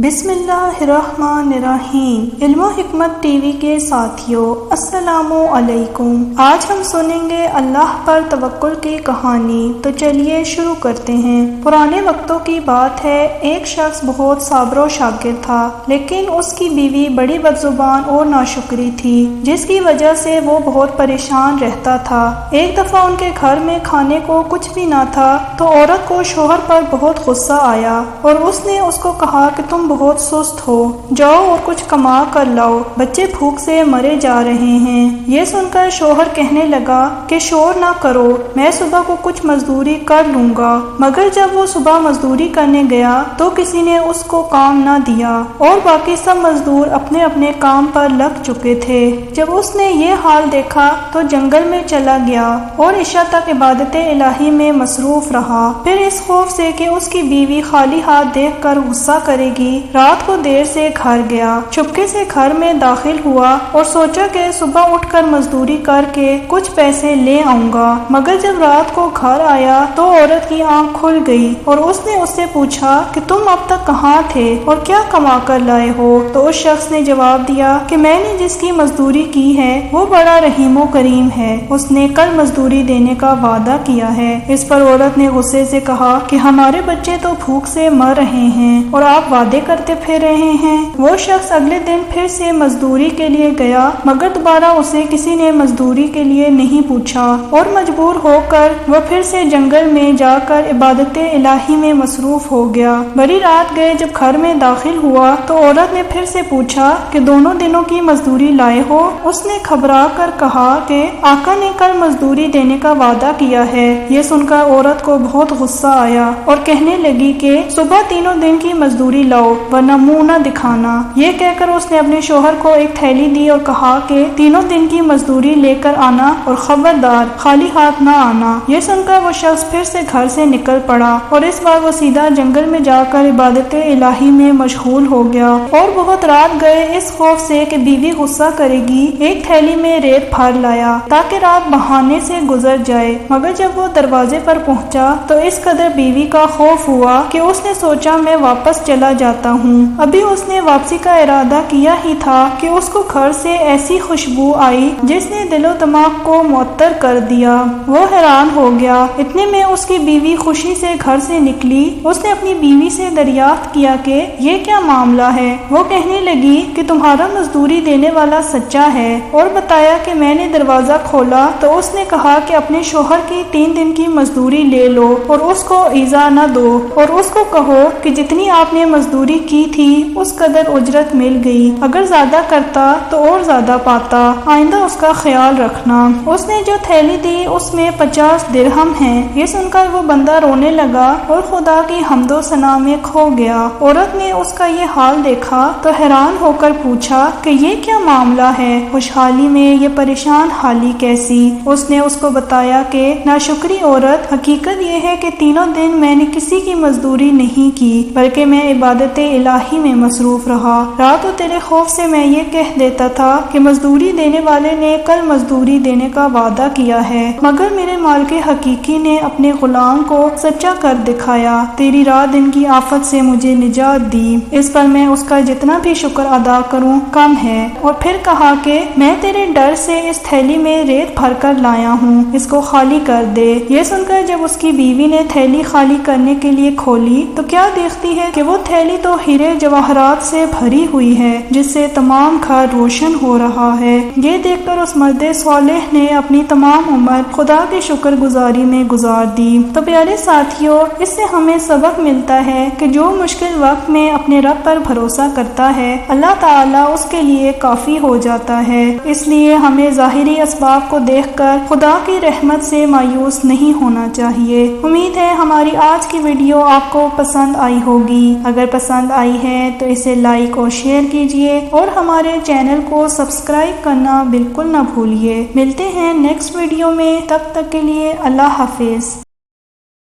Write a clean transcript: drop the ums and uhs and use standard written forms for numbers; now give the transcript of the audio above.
بسم اللہ الرحمن الرحیم۔ علم و حکمت ٹی وی کے ساتھیوں، السلام علیکم۔ آج ہم سنیں گے اللہ پر توکل کی کہانی۔ تو چلیے شروع کرتے ہیں۔ پرانے وقتوں کی بات ہے، ایک شخص بہت صابر و شاکر تھا، لیکن اس کی بیوی بڑی بدزبان اور ناشکری تھی، جس کی وجہ سے وہ بہت پریشان رہتا تھا۔ ایک دفعہ ان کے گھر میں کھانے کو کچھ بھی نہ تھا تو عورت کو شوہر پر بہت غصہ آیا اور اس نے اس کو کہا کہ تم بہت سست ہو، جاؤ اور کچھ کما کر لاؤ، بچے بھوک سے مرے جا رہے ہیں۔ یہ سن کر شوہر کہنے لگا کہ شور نہ کرو، میں صبح کو کچھ مزدوری کر لوں گا۔ مگر جب وہ صبح مزدوری کرنے گیا تو کسی نے اس کو کام نہ دیا اور باقی سب مزدور اپنے اپنے کام پر لگ چکے تھے۔ جب اس نے یہ حال دیکھا تو جنگل میں چلا گیا اور عشاء تک عبادت الہی میں مصروف رہا۔ پھر اس خوف سے کہ اس کی بیوی خالی ہاتھ دیکھ کر غصہ کرے گی، رات کو دیر سے گھر گیا۔ چپکے سے گھر میں داخل ہوا اور سوچا کہ صبح اٹھ کر مزدوری کر کے کچھ پیسے لے آؤں گا۔ مگر جب رات کو گھر آیا تو عورت کی آنکھ کھل گئی اور اس نے اس سے پوچھا کہ تم اب تک کہاں تھے اور کیا کما کر لائے ہو؟ تو اس شخص نے جواب دیا کہ میں نے جس کی مزدوری کی ہے وہ بڑا رحیم و کریم ہے، اس نے کل مزدوری دینے کا وعدہ کیا ہے۔ اس پر عورت نے غصے سے کہا کہ ہمارے بچے تو بھوک سے مر رہے ہیں اور آپ وعدے کرتے پھر رہے ہیں۔ وہ شخص اگلے دن پھر سے مزدوری کے لیے گیا، مگر دوبارہ اسے کسی نے مزدوری کے لیے نہیں پوچھا اور مجبور ہو کر وہ پھر سے جنگل میں جا کر عبادت الہی میں مصروف ہو گیا۔ بڑی رات گئے جب گھر میں داخل ہوا تو عورت نے پھر سے پوچھا کہ دونوں دنوں کی مزدوری لائے ہو؟ اس نے گھبرا کر کہا کہ آقا نے کل مزدوری دینے کا وعدہ کیا ہے۔ یہ سن کر عورت کو بہت غصہ آیا اور کہنے لگی کہ صبح تینوں دن کی مزدوری لاؤ ورنہ منہ نہ دکھانا۔ یہ کہہ کر اس نے اپنے شوہر کو ایک تھیلی دی اور کہا کہ تینوں دن کی مزدوری لے کر آنا اور خبردار خالی ہاتھ نہ آنا۔ یہ سن کر وہ شخص پھر سے گھر سے نکل پڑا اور اس بار وہ سیدھا جنگل میں جا کر عبادت الہی میں مشغول ہو گیا اور بہت رات گئے اس خوف سے کہ بیوی غصہ کرے گی ایک تھیلی میں ریت بھر لایا تاکہ رات بہانے سے گزر جائے۔ مگر جب وہ دروازے پر پہنچا تو اس قدر بیوی کا خوف ہوا کہ اس نے سوچا میں واپس چلا جاتا ہوں۔ ابھی اس نے واپسی کا ارادہ کیا ہی تھا کہ اس کو گھر سے ایسی خوشبو آئی جس نے دل و دماغ کو معطر کر دیا۔ وہ حیران ہو گیا۔ اتنے میں اس کی بیوی خوشی سے گھر سے نکلی۔ اس نے اپنی بیوی سے دریافت کیا کہ یہ کیا معاملہ ہے؟ وہ کہنے لگی کہ تمہارا مزدوری دینے والا سچا ہے، اور بتایا کہ میں نے دروازہ کھولا تو اس نے کہا کہ اپنے شوہر کی 3 دن کی مزدوری لے لو اور اس کو ایذا نہ دو، اور اس کو کہو کہ جتنی آپ نے مزدوری کی تھی اس قدر اجرت مل گئی، اگر زیادہ کرتا تو اور زیادہ پاتا، آئندہ اس کا خیال رکھنا۔ اس نے جو تھیلی دی اس میں 50 درہم ہیں۔ یہ سن کر وہ بندہ رونے لگا اور خدا کی حمد و ثنا میں کھو گیا۔ عورت نے اس کا یہ حال دیکھا تو حیران ہو کر پوچھا کہ یہ کیا معاملہ ہے؟ خوشحالی میں یہ پریشان حالی کیسی؟ اس نے اس کو بتایا کہ ناشکری عورت، حقیقت یہ ہے کہ تینوں دن میں نے کسی کی مزدوری نہیں کی بلکہ میں عبادت الہی میں مصروف رہا۔ رات کو تیرے خوف سے میں یہ کہہ دیتا تھا کہ مزدوری دینے والے نے کل مزدوری دینے کا وعدہ کیا ہے، مگر میرے مالک حقیقی نے اپنے غلام کو سچا کر دکھایا، تیری رات دن کی آفت سے مجھے نجات دی، اس پر میں اس کا جتنا بھی شکر ادا کروں کم ہے۔ اور پھر کہا کہ میں تیرے ڈر سے اس تھیلی میں ریت بھر کر لایا ہوں، اس کو خالی کر دے۔ یہ سن کر جب اس کی بیوی نے تھیلی خالی کرنے کے لیے کھولی تو کیا دیکھتی ہے کہ وہ تھیلی تو ہیرے جواہرات سے بھری ہوئی ہے جس سے تمام گھر روشن ہو رہا ہے۔ یہ دیکھ کر اس مرد صالح نے اپنی تمام عمر خدا کی شکر گزاری میں گزار دی۔ تو پیارے ساتھیوں، اس سے ہمیں سبق ملتا ہے کہ جو مشکل وقت میں اپنے رب پر بھروسہ کرتا ہے اللہ تعالیٰ اس کے لیے کافی ہو جاتا ہے۔ اس لیے ہمیں ظاہری اسباب کو دیکھ کر خدا کی رحمت سے مایوس نہیں ہونا چاہیے۔ امید ہے ہماری آج کی ویڈیو آپ کو پسند آئی ہوگی۔ اگر پسند آئی ہے تو اسے لائک اور شیئر کیجیے اور ہمارے چینل کو سبسکرائب کرنا بالکل نہ بھولیے۔ ملتے ہیں نیکسٹ ویڈیو میں، تب تک کے لیے اللہ حافظ۔